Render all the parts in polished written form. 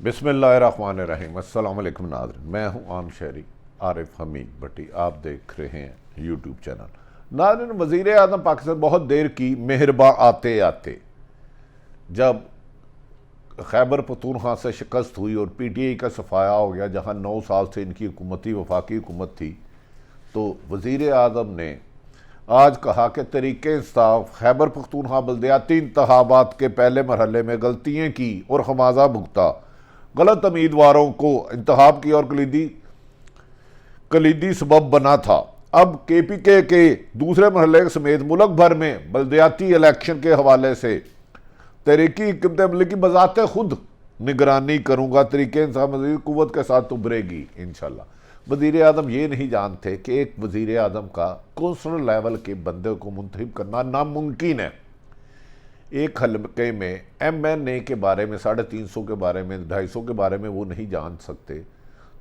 بسم اللہ الرحمن الرحیم۔ السلام علیکم ناظرین، میں ہوں عام شہری عارف حمید بٹی، آپ دیکھ رہے ہیں یوٹیوب چینل۔ ناظرین، وزیر اعظم پاکستان بہت دیر کی مہرباں آتے آتے جب خیبر پختونخوا سے شکست ہوئی اور پی ٹی آئی کا صفایا ہو گیا، جہاں 9 سال سے ان کی حکومت وفاقی حکومت تھی، تو وزیر اعظم نے آج کہا کہ تحریک انصاف خیبر پختونخوا بلدیاتی انتخابات کے پہلے مرحلے میں غلطیاں کی اور خمیازہ بھگتا، غلط امیدواروں کو انتخاب کی اور کلیدی سبب بنا تھا۔ اب کے پی کے دوسرے مرحلے سمیت ملک بھر میں بلدیاتی الیکشن کے حوالے سے تحریکی حکمت عملی کی بذات خود نگرانی کروں گا، تحریک انصاف مزید قوت کے ساتھ ابھرے گی انشاءاللہ۔ وزیر اعظم یہ نہیں جانتے کہ ایک وزیر اعظم کا کونسلر لیول کے بندے کو منتخب کرنا ناممکن ہے۔ ایک حلقے میں ایم این اے کے بارے میں 350 کے بارے میں 250 کے بارے میں وہ نہیں جان سکتے،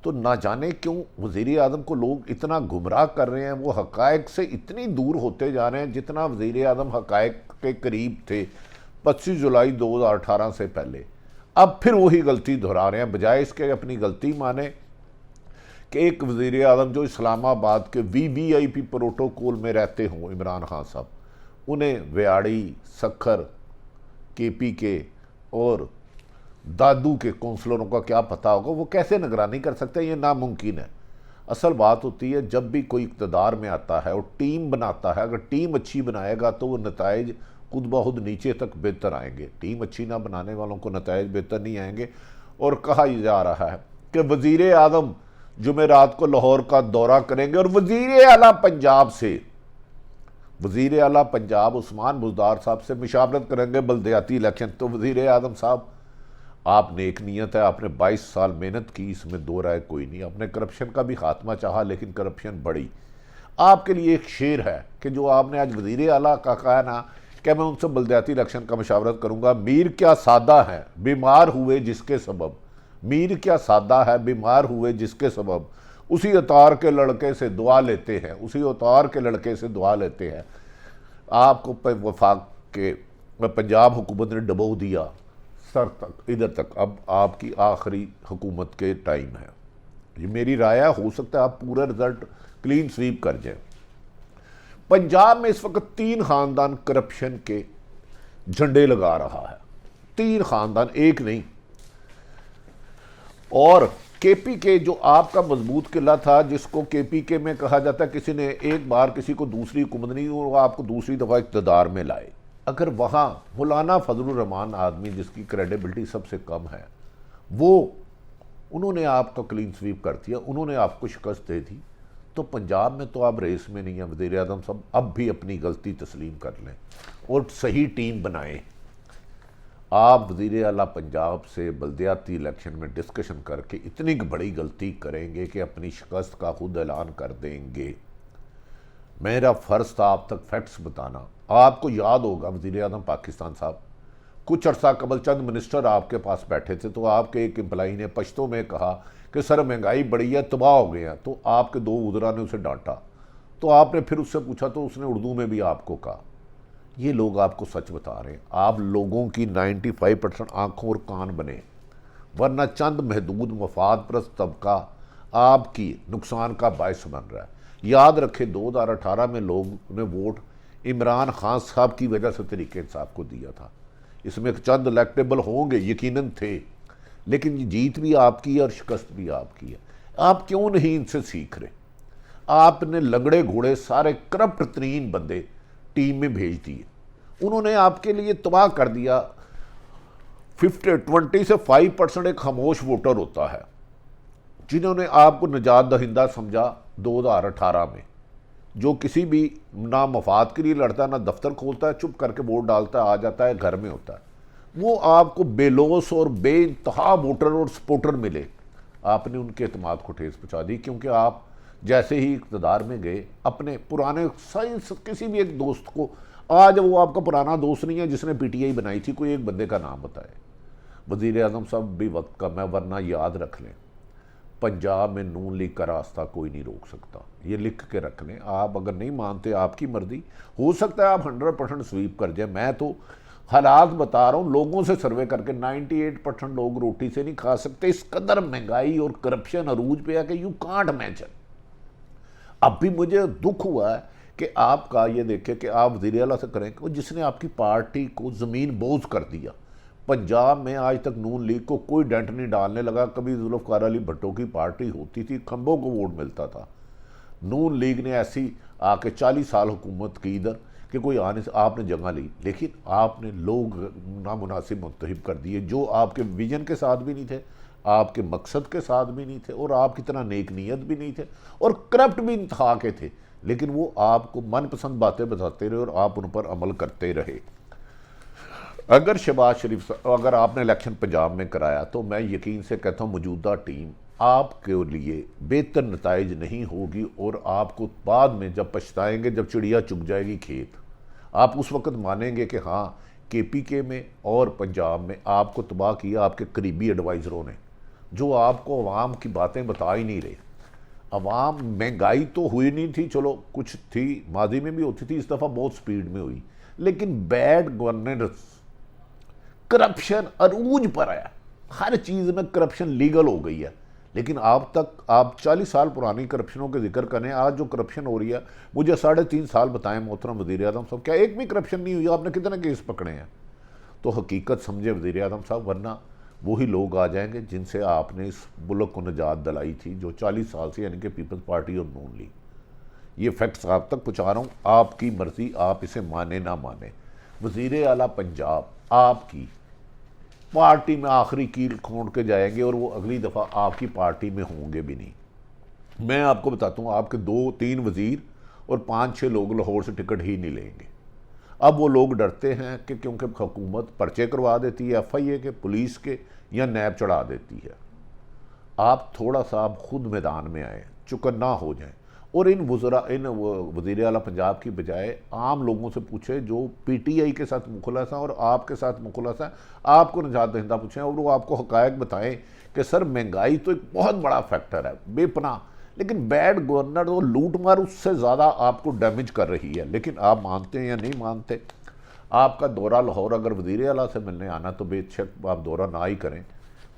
تو نہ جانے کیوں وزیر اعظم کو لوگ اتنا گمراہ کر رہے ہیں، وہ حقائق سے اتنی دور ہوتے جا رہے ہیں جتنا وزیر اعظم حقائق کے قریب تھے 25 جولائی 2018 سے پہلے۔ اب پھر وہی غلطی دہرا رہے ہیں، بجائے اس کے اپنی غلطی مانے کہ ایک وزیر اعظم جو اسلام آباد کے وی آئی پی پروٹوکول میں رہتے ہوں، عمران خان صاحب، انہیں ویاڑی، سکھر، کے پی کے اور دادو کے کونسلروں کا کیا پتہ ہوگا؟ وہ کیسے نگرانی کر سکتے ہیں؟ یہ ناممکن ہے۔ اصل بات ہوتی ہے جب بھی کوئی اقتدار میں آتا ہے اور ٹیم بناتا ہے، اگر ٹیم اچھی بنائے گا تو وہ نتائج خود بخود نیچے تک بہتر آئیں گے۔ ٹیم اچھی نہ بنانے والوں کو نتائج بہتر نہیں آئیں گے۔ اور کہا یہ جا رہا ہے کہ وزیر اعظم جمعرات کو لاہور کا دورہ کریں گے اور وزیر اعلیٰ پنجاب عثمان بزدار صاحب سے مشاورت کریں گے بلدیاتی الیکشن۔ تو وزیر اعظم صاحب، آپ نیک نیت ہے، آپ نے 22 سال محنت کی، اس میں دو رائے کوئی نہیں۔ آپ نے کرپشن کا بھی خاتمہ چاہا لیکن کرپشن بڑھی۔ آپ کے لیے ایک شعر ہے کہ جو آپ نے آج وزیر اعلیٰ کا کہا نا کہ میں ان سے بلدیاتی الیکشن کا مشاورت کروں گا۔ میر کیا سادہ ہے بیمار ہوئے جس کے سبب، میر کیا سادہ ہے بیمار ہوئے جس کے سبب، اسی اتار کے لڑکے سے دعا لیتے ہیں، اسی اتار کے لڑکے سے دعا لیتے ہیں۔ آپ کو وفاق کے پنجاب حکومت نے ڈبو دیا سر تک، ادھر تک۔ اب آپ کی آخری حکومت کے ٹائم ہے۔ یہ میری رائے ہے، ہو سکتا ہے آپ پورا رزلٹ کلین سویپ کر جائیں۔ پنجاب میں اس وقت 3 خاندان کرپشن کے جھنڈے لگا رہا ہے، 3 خاندان، ایک نہیں۔ اور کے پی کے جو آپ کا مضبوط قلعہ تھا، جس کو کے پی کے میں کہا جاتا ہے کسی نے ایک بار کسی کو دوسری حکومت نہیں، وہ آپ کو دوسری دفعہ اقتدار میں لائے، اگر وہاں مولانا فضل الرحمان آدمی جس کی کریڈیبلٹی سب سے کم ہے، انہوں نے آپ کا کلین سویپ کر دیا، انہوں نے آپ کو شکست دے دی، تو پنجاب میں تو آپ ریس میں نہیں ہیں۔ وزیر اعظم صاحب اب بھی اپنی غلطی تسلیم کر لیں اور صحیح ٹیم بنائیں۔ آپ وزیر اعلیٰ پنجاب سے بلدیاتی الیکشن میں ڈسکشن کر کے اتنی بڑی غلطی کریں گے کہ اپنی شکست کا خود اعلان کر دیں گے۔ میرا فرض تھا آپ تک فیکٹس بتانا۔ آپ کو یاد ہوگا وزیر اعظم پاکستان صاحب، کچھ عرصہ قبل چند منسٹر آپ کے پاس بیٹھے تھے، تو آپ کے ایک امپلائی نے پشتوں میں کہا کہ سر مہنگائی بڑی ہے، تباہ ہو گئے ہیں، تو آپ کے 2 وزراء نے اسے ڈانٹا، تو آپ نے پھر اس سے پوچھا تو اس نے اردو میں بھی آپ کو کہا۔ یہ لوگ آپ کو سچ بتا رہے ہیں۔ آپ لوگوں کی 95% آنکھوں اور کان بنے، ورنہ چند محدود مفاد پرست طبقہ آپ کی نقصان کا باعث بن رہا ہے۔ یاد رکھیں 2018 میں لوگوں نے ووٹ عمران خان صاحب کی وجہ سے تحریک انصاف کو دیا تھا۔ اس میں چند الیکٹیبل ہوں گے، یقیناً تھے، لیکن یہ جیت بھی آپ کی ہے اور شکست بھی آپ کی ہے۔ آپ کیوں نہیں ان سے سیکھ رہے؟ آپ نے لنگڑے گھوڑے سارے کرپٹ ترین بندے ٹیم میں بھیج دیے، انہوں نے آپ کے لیے تباہ کر دیا۔ 20 سے 5% ایک خاموش ووٹر ہوتا ہے، جنہوں نے آپ کو نجات دہندہ سمجھا 2018 میں، جو کسی بھی نہ مفاد کے لیے لڑتا ہے، نہ دفتر کھولتا ہے، چپ کر کے ووٹ ڈالتا ہے، آ جاتا ہے، گھر میں ہوتا ہے۔ وہ آپ کو بے لوث اور بے انتہا ووٹر اور سپورٹر ملے، آپ نے ان کے اعتماد کو ٹھیس پہنچا دی، کیونکہ آپ جیسے ہی اقتدار میں گئے اپنے پرانے کسی بھی ایک دوست کو، آج وہ آپ کا پرانا دوست نہیں ہے جس نے پی ٹی آئی بنائی تھی، کوئی ایک بندے کا نام بتائے۔ وزیر اعظم صاحب بھی وقت کم ہے، ورنہ یاد رکھ لیں پنجاب میں نون لیگ کا راستہ کوئی نہیں روک سکتا، یہ لکھ کے رکھ لیں۔ آپ اگر نہیں مانتے، آپ کی مرضی، ہو سکتا ہے آپ 100% سویپ کر جائیں۔ میں تو حالات بتا رہا ہوں، لوگوں سے سروے کر کے 98% لوگ روٹی سے نہیں کھا سکتے، اس قدر مہنگائی اور کرپشن عروج پہ ہے کہ یو کانٹ امیجن۔ اب بھی مجھے دکھ ہوا ہے کہ آپ کا یہ دیکھیں کہ آپ وزیر اعلیٰ سے کریں کہ جس نے آپ کی پارٹی کو زمین بوز کر دیا۔ پنجاب میں آج تک نون لیگ کو کوئی ڈنٹ نہیں ڈالنے لگا، کبھی ذوالفقار علی بھٹو کی پارٹی ہوتی تھی، کھمبوں کو ووٹ ملتا تھا۔ نون لیگ نے ایسی آ کے 40 سال حکومت کی ادھر کہ کوئی آنے سے آپ نے جگہ لی، لیکن آپ نے لوگ نامناسب منتخب کر دیے جو آپ کے ویژن کے ساتھ بھی نہیں تھے، آپ کے مقصد کے ساتھ بھی نہیں تھے، اور آپ کی طرح نیک نیت بھی نہیں تھے، اور کرپٹ بھی انتہا کے تھے، لیکن وہ آپ کو من پسند باتیں بتاتے رہے اور آپ ان پر عمل کرتے رہے۔ اگر شہباز شریف اگر آپ نے الیکشن پنجاب میں کرایا تو میں یقین سے کہتا ہوں موجودہ ٹیم آپ کے لیے بہتر نتائج نہیں ہوگی، اور آپ کو بعد میں جب پچھتائیں گے، جب چڑیا چگ جائے گی کھیت، آپ اس وقت مانیں گے کہ ہاں کے پی کے میں اور پنجاب میں آپ کو تباہ کیا آپ کے قریبی ایڈوائزروں نے، جو آپ کو عوام کی باتیں بتا ہی نہیں رہے۔ عوام مہنگائی تو ہوئی نہیں تھی، چلو کچھ تھی، ماضی میں بھی ہوتی تھی، اس دفعہ بہت سپیڈ میں ہوئی، لیکن بیڈ گورننس، کرپشن عروج پر ہے، ہر چیز میں کرپشن لیگل ہو گئی ہے۔ لیکن آپ 40 سال پرانی کرپشنوں کے ذکر کریں، آج جو کرپشن ہو رہی ہے، مجھے 3.5 سال بتائیں محترم وزیر اعظم صاحب، کیا ایک بھی کرپشن نہیں ہوئی؟ آپ نے کتنے کیس پکڑے ہیں؟ تو حقیقت سمجھے وزیر اعظم صاحب، ورنہ وہی لوگ آ جائیں گے جن سے آپ نے اس ملک کو نجات دلائی تھی، جو 40 سال سے، یعنی کہ پیپلز پارٹی اور نون لیگ۔ یہ فیکٹس آپ تک پہنچا رہا ہوں، آپ کی مرضی، آپ اسے مانیں نہ مانیں۔ وزیر اعلیٰ پنجاب آپ کی پارٹی میں آخری کیل کھونڈ کے جائیں گے، اور وہ اگلی دفعہ آپ کی پارٹی میں ہوں گے بھی نہیں۔ میں آپ کو بتاتا ہوں، آپ کے 2-3 وزیر اور 5-6 لوگ لاہور سے ٹکٹ ہی نہیں لیں گے۔ اب وہ لوگ ڈرتے ہیں کہ کیونکہ حکومت پرچے کروا دیتی ہے ایف آئی اے کے، پولیس کے، یا نیب چڑھا دیتی ہے۔ آپ تھوڑا سا آپ خود میدان میں آئیں، چکنا ہو جائیں، اور ان وزیر اعلیٰ پنجاب کی بجائے عام لوگوں سے پوچھیں جو پی ٹی آئی کے ساتھ مخلص ہیں اور آپ کے ساتھ مخلص ہیں، آپ کو نجات دہندہ پوچھیں، اور وہ آپ کو حقائق بتائیں کہ سر مہنگائی تو ایک بہت بڑا فیکٹر ہے بے پناہ، لیکن بیڈ گورنر اور لوٹ مار اس سے زیادہ آپ کو ڈیمیج کر رہی ہے۔ لیکن آپ مانتے ہیں یا نہیں مانتے، آپ کا دورہ لاہور اگر وزیر اعلیٰ سے ملنے آنا تو بے شک آپ دورہ نہ ہی کریں،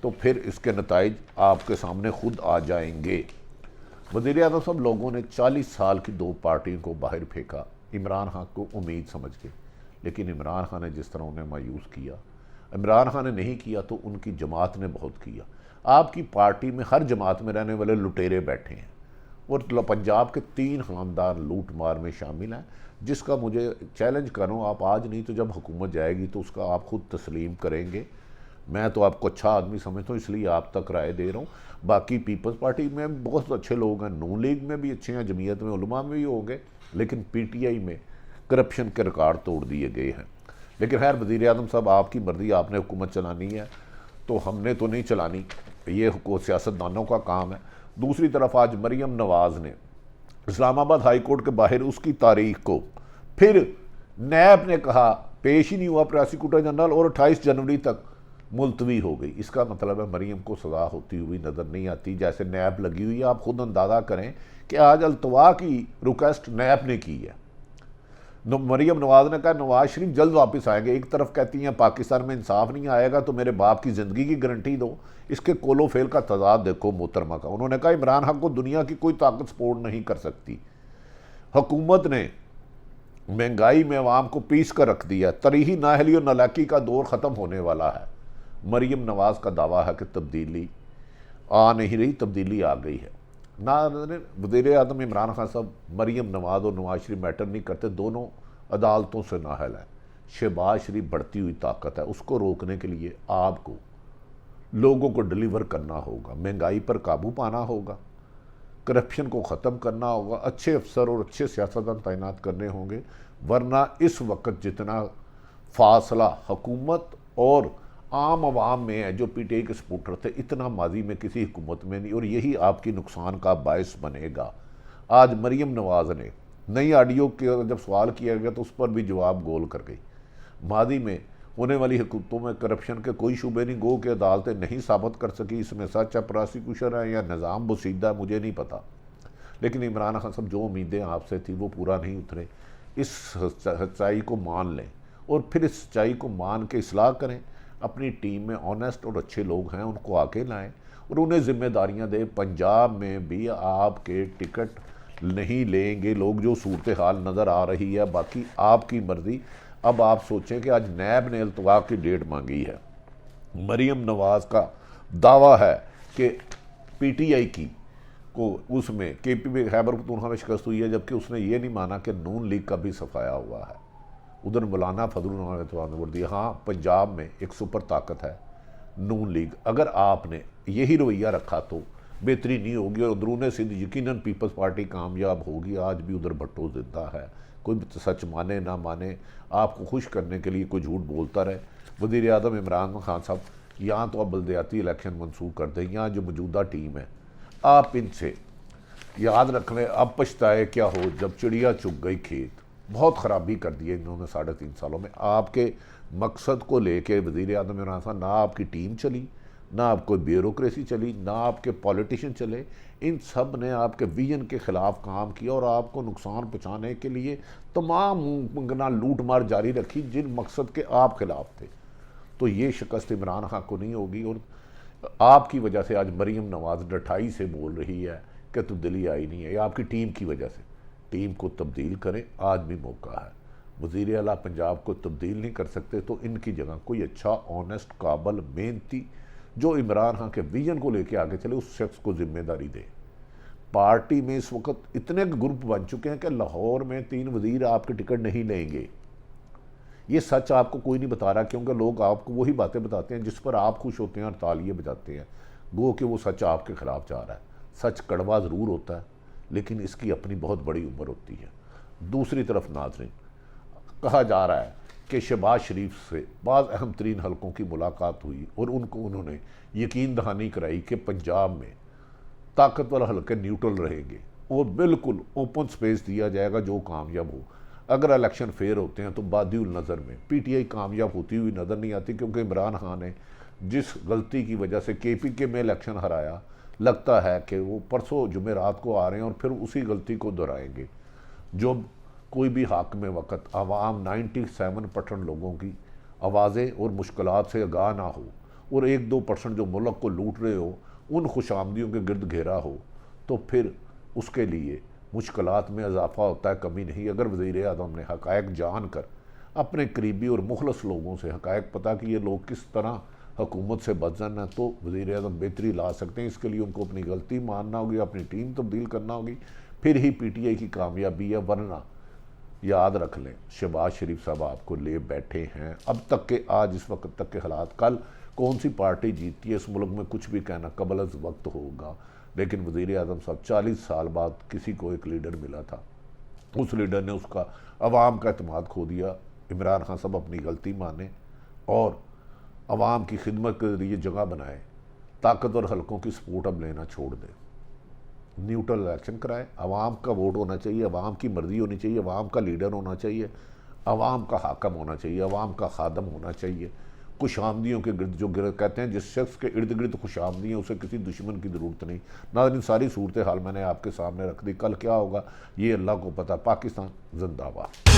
تو پھر اس کے نتائج آپ کے سامنے خود آ جائیں گے۔ وزیر اعظم صاحب، لوگوں نے 40 سال کی 2 پارٹیوں کو باہر پھینکا عمران خان کو امید سمجھ کے، لیکن عمران خان نے جس طرح انہیں مایوس کیا، عمران خان نے نہیں کیا تو ان کی جماعت نے بہت کیا۔ آپ کی پارٹی میں ہر جماعت میں رہنے والے لٹیرے بیٹھے ہیں، اور پنجاب کے 3 خاندان لوٹ مار میں شامل ہیں، جس کا مجھے چیلنج کروں، آپ آج نہیں تو جب حکومت جائے گی تو اس کا آپ خود تسلیم کریں گے۔ میں تو آپ کو اچھا آدمی سمجھتا ہوں، اس لیے آپ تک رائے دے رہا ہوں۔ باقی پیپلز پارٹی میں بہت اچھے لوگ ہیں، نون لیگ میں بھی اچھے ہیں، جمعیت میں علماء میں بھی ہوں گے، لیکن پی ٹی آئی میں کرپشن کے ریکارڈ توڑ دیے گئے ہیں۔ لیکن خیر وزیر اعظم صاحب، آپ کی مرضی، آپ نے حکومت چلانی ہے تو ہم نے تو نہیں چلانی، یہ سیاستدانوں کا کام ہے۔ دوسری طرف آج مریم نواز نے اسلام آباد ہائی کورٹ کے باہر اس کی تاریخ کو پھر نیب نے کہا پیش ہی نہیں ہوا پروسیکیوٹر جنرل، اور 28 جنوری تک ملتوی ہو گئی۔ اس کا مطلب ہے مریم کو سزا ہوتی ہوئی نظر نہیں آتی، جیسے نیب لگی ہوئی ہے۔ آپ خود اندازہ کریں کہ آج التوا کی ریکویسٹ نیب نے کی ہے۔ مریم نواز نے کہا نواز شریف جلد واپس آئیں گے۔ ایک طرف کہتی ہیں پاکستان میں انصاف نہیں آئے گا تو میرے باپ کی زندگی کی گارنٹی دو۔ اس کے کول و فیل کا تضاد دیکھو محترمہ کا۔ انہوں نے کہا عمران خان کو دنیا کی کوئی طاقت سپورٹ نہیں کر سکتی۔ حکومت نے مہنگائی میں عوام کو پیس کر رکھ دیا۔ تاریخی نااہلی اور نالاکی کا دور ختم ہونے والا ہے۔ مریم نواز کا دعویٰ ہے کہ تبدیلی آ نہیں رہی، تبدیلی آ گئی ہے۔ وزیر اعظم عمران خان صاحب، مریم نواز اور نواز شریف میٹر نہیں کرتے، دونوں عدالتوں سے نااہل ہیں۔ شہباز شریف بڑھتی ہوئی طاقت ہے، اس کو روکنے کے لیے آپ کو لوگوں کو ڈیلیور کرنا ہوگا، مہنگائی پر قابو پانا ہوگا، کرپشن کو ختم کرنا ہوگا، اچھے افسر اور اچھے سیاستدان تعینات کرنے ہوں گے، ورنہ اس وقت جتنا فاصلہ حکومت اور عام عوام میں ہے جو پی ٹی آئی کے سپورٹر تھے، اتنا ماضی میں کسی حکومت میں نہیں، اور یہی آپ کی نقصان کا باعث بنے گا۔ آج مریم نواز نے نئی آڈیو کے جب سوال کیا گیا تو اس پر بھی جواب گول کر گئی۔ ماضی میں ہونے والی حکومتوں میں کرپشن کے کوئی شعبے نہیں، گو کہ عدالتیں نہیں ثابت کر سکی اس میں سچ ہے، پراسیکیوشن ہے یا نظام بسیدہ ہے، مجھے نہیں پتا، لیکن عمران خان صاحب جو امیدیں آپ سے تھی وہ پورا نہیں اترے۔ اس سچائی کو مان لیں اور پھر اس سچائی کو مان کے اصلاح کریں. اپنی ٹیم میں آنیسٹ اور اچھے لوگ ہیں ان کو آگے لائیں اور انہیں ذمہ داریاں دیں. پنجاب میں بھی آپ کے ٹکٹ نہیں لیں گے لوگ جو صورتحال نظر آ رہی ہے. باقی آپ کی مرضی. اب آپ سوچیں کہ آج نیب نے التوا کی ڈیٹ مانگی ہے. مریم نواز کا دعویٰ ہے کہ پی ٹی آئی کی کو اس میں کے پی میں خیبر پختونخوا میں شکست ہوئی ہے، جبکہ اس نے یہ نہیں مانا کہ نون لیگ کا بھی صفایا ہوا ہے. ادھر مولانا فضل الرحمان نے بول دیا ہاں پنجاب میں ایک سپر طاقت ہے نون لیگ. اگر آپ نے یہی رویہ رکھا تو بہتری نہیں ہوگی اور اندرون سندھ یقیناً پیپلز پارٹی کامیاب ہوگی. آج بھی ادھر بھٹو زندہ ہے، کوئی سچ مانے نہ مانے آپ کو خوش کرنے کے لیے کوئی جھوٹ بولتا رہے. وزیر اعظم عمران خان صاحب یہاں تو اب بلدیاتی الیکشن منسوخ کر دیں. یہاں جو موجودہ ٹیم ہے آپ ان سے یاد رکھ لیں. اب پچھتائے کیا ہو جب چڑیا چگ گئی کھیت. بہت خرابی کر دی ہے انہوں نے 3.5 سالوں میں. آپ کے مقصد کو لے کے وزیر اعظم عمران خان، نہ آپ کی ٹیم چلی، نہ آپ کوئی بیوروکریسی چلی، نہ آپ کے پولیٹیشین چلے. ان سب نے آپ کے ویژن کے خلاف کام کیا اور آپ کو نقصان پہنچانے کے لیے تمام منگنا لوٹ مار جاری رکھی جن مقصد کے آپ خلاف تھے. تو یہ شکست عمران خان کو نہیں ہوگی. اور آپ کی وجہ سے آج مریم نواز ڈٹھائی سے بول رہی ہے کہ تبدیلی آئی نہیں ہے. یہ آپ کی ٹیم کی وجہ سے. ٹیم کو تبدیل کریں، آج بھی موقع ہے. وزیر اعلیٰ پنجاب کو تبدیل نہیں کر سکتے تو ان کی جگہ کوئی اچھا آنیسٹ قابل محنتی جو عمران خان کے ویژن کو لے کے آگے چلے اس شخص کو ذمہ داری دے. پارٹی میں اس وقت اتنے گروپ بن چکے ہیں کہ لاہور میں 3 وزیر آپ کے ٹکٹ نہیں لیں گے. یہ سچ آپ کو کوئی نہیں بتا رہا کیونکہ لوگ آپ کو وہی باتیں بتاتے ہیں جس پر آپ خوش ہوتے ہیں اور تالیاں بجاتے ہیں. گو کہ وہ سچ آپ کے خلاف جا رہا ہے. سچ کڑوا ضرور ہوتا ہے لیکن اس کی اپنی بہت بڑی عمر ہوتی ہے. دوسری طرف ناظرین، کہا جا رہا ہے کہ شہباز شریف سے بعض اہم ترین حلقوں کی ملاقات ہوئی اور ان کو انہوں نے یقین دہانی کرائی کہ پنجاب میں طاقتور حلقے نیوٹرل رہیں گے اور بالکل اوپن سپیس دیا جائے گا جو کامیاب ہو. اگر الیکشن فیئر ہوتے ہیں تو بادی النظر میں پی ٹی آئی کامیاب ہوتی ہوئی نظر نہیں آتی کیونکہ عمران خان نے جس غلطی کی وجہ سے کے پی کے میں الیکشن ہرایا لگتا ہے کہ وہ پرسوں جمعرات کو آ رہے ہیں اور پھر اسی غلطی کو دہرائیں گے. جو کوئی بھی حاکم وقت عوام 97% لوگوں کی آوازیں اور مشکلات سے آگاہ نہ ہو اور 1-2% جو ملک کو لوٹ رہے ہو ان خوش آمدیوں کے گرد گھیرا ہو تو پھر اس کے لیے مشکلات میں اضافہ ہوتا ہے، کمی نہیں. اگر وزیر اعظم نے حقائق جان کر اپنے قریبی اور مخلص لوگوں سے حقائق پتہ کہ یہ لوگ کس طرح حکومت سے بدزن ہے تو وزیر اعظم بہتری لا سکتے ہیں. اس کے لیے ان کو اپنی غلطی ماننا ہوگی، اپنی ٹیم تبدیل کرنا ہوگی، پھر ہی پی ٹی آئی کی کامیابی ہے. ورنہ یاد رکھ لیں شہباز شریف صاحب آپ کو لے بیٹھے ہیں. اب تک کے آج اس وقت تک کے حالات، کل کون سی پارٹی جیتی ہے اس ملک میں کچھ بھی کہنا قبل از وقت ہوگا. لیکن وزیر اعظم صاحب 40 سال بعد کسی کو ایک لیڈر ملا تھا، اس لیڈر نے اس کا عوام کا اعتماد کھو دیا. عمران خان صاحب اپنی غلطی مانیں اور عوام کی خدمت کے ذریعے جگہ بنائے. طاقتور حلقوں کی سپورٹ اب لینا چھوڑ دیں. نیوٹرل الیکشن کرائے. عوام کا ووٹ ہونا چاہیے، عوام کی مرضی ہونی چاہیے، عوام کا لیڈر ہونا چاہیے، عوام کا حاکم ہونا چاہیے، عوام کا خادم ہونا چاہیے. خوش آمدیوں کے گرد جو کہتے ہیں جس شخص کے ارد گرد خوش آمدی ہیں اسے کسی دشمن کی ضرورت نہیں. ناظرین ساری صورتحال میں نے آپ کے سامنے رکھ دی. کل کیا ہوگا یہ اللہ کو پتہ. پاکستان زندہ باد.